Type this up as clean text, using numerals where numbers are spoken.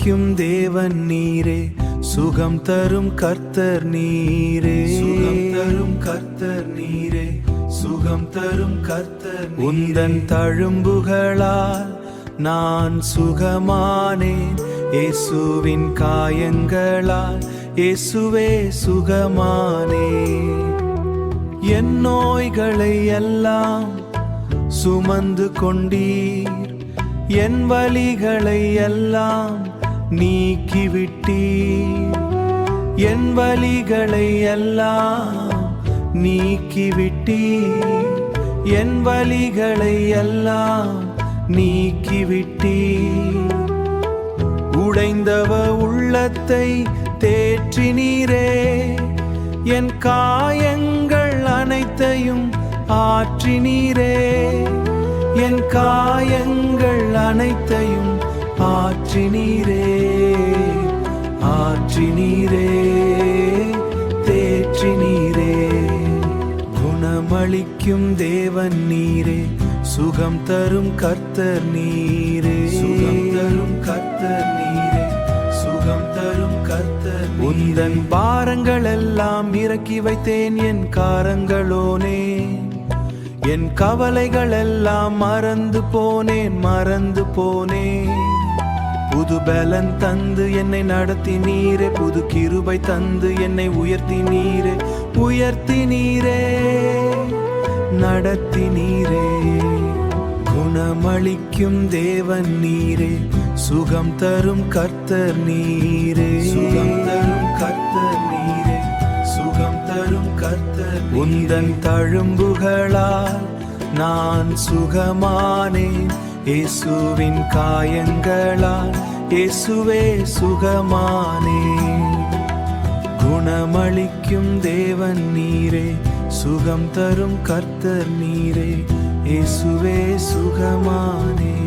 குணமளிக்கும் தேவன் நீரே, சுகம் தரும் கர்த்தர் நீரே, சுகம் தரும் கர்த்தர் நீரே, சுகம் தரும் கர்த்தர். உந்தன் தழும்புகளால் நான் சுகமானேன், இயேசுவின் காயங்களால் இயேசுவே சுகமானேன். என் நோய்களை எல்லாம் சுமந்து கொண்டீர், என் வலிகளை எல்லாம் நீக்கிவிட்டீர், என் வலிகளை எல்லாம் நீக்கிவிட்டீர், என் வலிகளை எல்லாம் நீக்கிவிட்டீர். உடைந்தவ உள்ளத்தை தேற்றினீரே, என் காயங்கள் அனைத்தையும் ஆற்றினீரே, என் காயங்கள் அனைத்தையும் ஆற்றினீரே, ஆற்றினீரே, தேற்றினீரே. குணமளிக்கும் தேவன் நீரே, சுகம் தரும் கர்த்தர் நீரே, சுகம் தரும் கர்த்தர் நீரே, சுகம் தரும் கர்த்தர். உந்தன் பாரங்கள் எல்லாம் இறக்கி வைத்தேன், என் காரங்களோனே, என் கவலைகள் எல்லாம் மறந்து போனேன், மறந்து போனேன். புது பலன் தந்து என்னை நடத்தி நீரே, புது கிருபை தந்து என்னை உயர்த்தி நீரே, உயர்த்தி நீரே, நடத்தி நீரே. குணமளிக்கும் தேவன் நீரே, சுகம் தரும் கர்த்தர் நீரே, சுகம் தரும் கர்த்தர் நீரே, சுகம் தரும் கர்த்தர். உந்தன் தழும்புகளால் நான் சுகமானேன், இயேசுவின் காயங்களால் இயேசுவே சுகமானேன். குணமளிக்கும் தேவன் நீரே, சுகம் தரும் கர்த்தர் நீரே, இயேசுவே சுகமானேன்.